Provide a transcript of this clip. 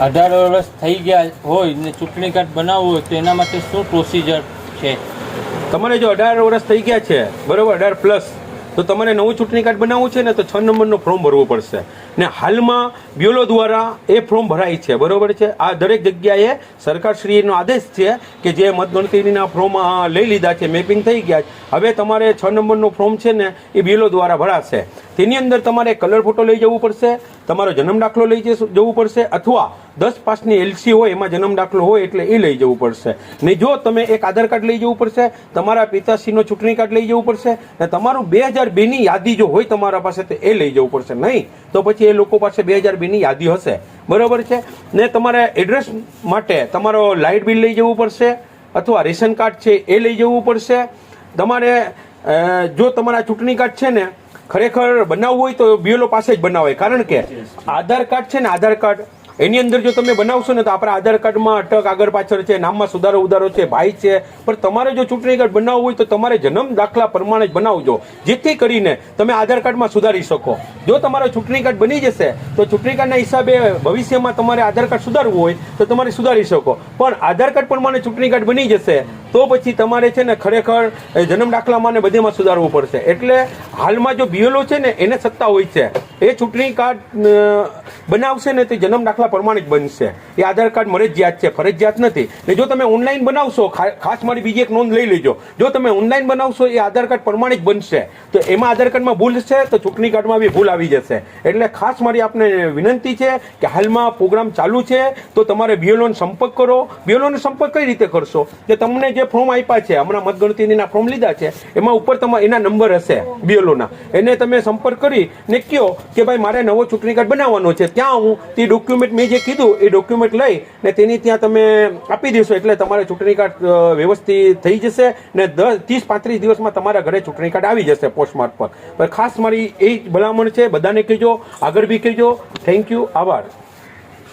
18 વર્ષ થઈ ગયા હોય ને ચૂંટણી કાર્ડ બનાવવું હોય તો એના માટે શું પ્રોસિજર છે? તમારે જો 18 વર્ષ થઈ ગયા છે બરોબર, 18+ તો તમારે નવું ચૂંટણી કાર્ડ બનાવવું છે ને તો 6 નંબરનો ફોર્મ ભરવું પડશે. ને હાલમાં BLO દ્વારા એ ફોર્મ ભરાય છે બરોબર છે. આ દરેક જગ્યાએ સરકારશ્રીનો આદેશ છે કે જે મતગણતરીના ફોર્મ લઈ લીધા છે, મેપિંગ થઈ ગયા છે, હવે તમારે 6 નંબરનો ફોર્મ છે ને એ BLO દ્વારા ભરાશે. તેની અંદર તમારે કલર ફોટો લઈ જવું પડશે, તમારો જન્મ દાખલો લઈ જવું પડશે, અથવા 10 પાસની LC હોય એમાં જન્મ દાખલો હોય એટલે એ લઈ જવું પડશે. ને જો તમે એક આધાર કાર્ડ લઈ જવું પડશે, તમારા પિતાશ્રીનો ચૂંટણી કાર્ડ લઈ જવું પડશે, ને તમારું 2002ની યાદી જો હોય તમારા પાસે તો એ લઈ જવું પડશે. નહીં તો પછી એ લોકો પાસે 2002ની યાદી હશે બરોબર છે. ને તમારે એડ્રેસ માટે તમારો લાઇટ બિલ લઈ જવું પડશે, અથવા રેશન કાર્ડ છે એ લઈ જવું પડશે. તમારે જો તમારા ચૂંટણી કાર્ડ છે ને ખરેખર બનાવવું હોય તો BLO પાસે જ બનાવાય, કારણ કે આધાર કાર્ડ છે ને, આધાર કાર્ડ એની અંદર જો તમે બનાવશો ને તો આપણા આધાર કાર્ડમાં અટક આગળ પાછળ છે, નામમાં સુધારો ઉધારો છે, ભાઈ છે, પણ તમારે જો ચૂંટણી કાર્ડ બનાવવું હોય તો તમારે જન્મ દાખલા પ્રમાણે જ બનાવજો, જેથી કરીને તમે આધાર કાર્ડમાં સુધારી શકો. જો તમારો ચૂંટણી કાર્ડ બની જશે તો ચૂંટણી કાર્ડના હિસાબે ભવિષ્યમાં તમારે આધાર કાર્ડ સુધારવું હોય તો તમારે સુધારી શકો, પણ આધાર કાર્ડ પ્રમાણે ચૂંટણી કાર્ડ બની જશે તો પછી તમારે છે ને ખરેખર જન્મ દાખલામાં ને બધેમાં સુધારવું પડશે. એટલે હાલમાં જો BLO છે ને એને સત્તા હોય છે, એ ચૂંટણી કાર્ડ બનાવશે ને તે જન્મ દાખલા પ્રમાણે જ બનશે. એ આધાર કાર્ડ મરજિયાત છે, ફરજિયાત નથી. ને જો તમે ઓનલાઈન બનાવશો, ખાસ મારી બીજી એક નોંધ લઈ લેજો, જો તમે ઓનલાઈન બનાવશો એ આધાર કાર્ડ પ્રમાણે જ બનશે, તો એમાં આધાર કાર્ડમાં ભૂલ છે તો ચૂંટણી કાર્ડમાં બી ભૂલ આવી જશે. એટલે ખાસ મારી આપને વિનંતી છે કે હાલમાં પ્રોગ્રામ ચાલુ છે તો તમારે BLOનો સંપર્ક કરો. BLOનો સંપર્ક કઈ રીતે કરશો કે તમને જે ફોર્મ આપ્યા છે, હમણાં મતગણતરીના ફોર્મ લીધા છે, એમાં ઉપર તમારા એના નંબર હશે BLOના, એને તમે સંપર્ક કરી ને કહો કે ભાઈ મારે નવો ચૂંટણી કાર્ડ બનાવવાનો છે, ત્યાં હું તે ડોક્યુમેન્ટ મેં જે કીધું એ ડોક્યુમેન્ટ લઈ ને તેની ત્યાં તમે આપી દેશો એટલે તમારે ચૂંટણી કાર્ડ વ્યવસ્થિત થઈ જશે ને 30-35 દિવસમાં તમારા ઘરે ચૂંટણી કાર્ડ આવી જશે પોસ્ટ માર્ફત. પણ ખાસ મારી એ ભલામણ છે, બધાને કહેજો, આગળ બી કહેજો. થેન્ક યુ, આભાર.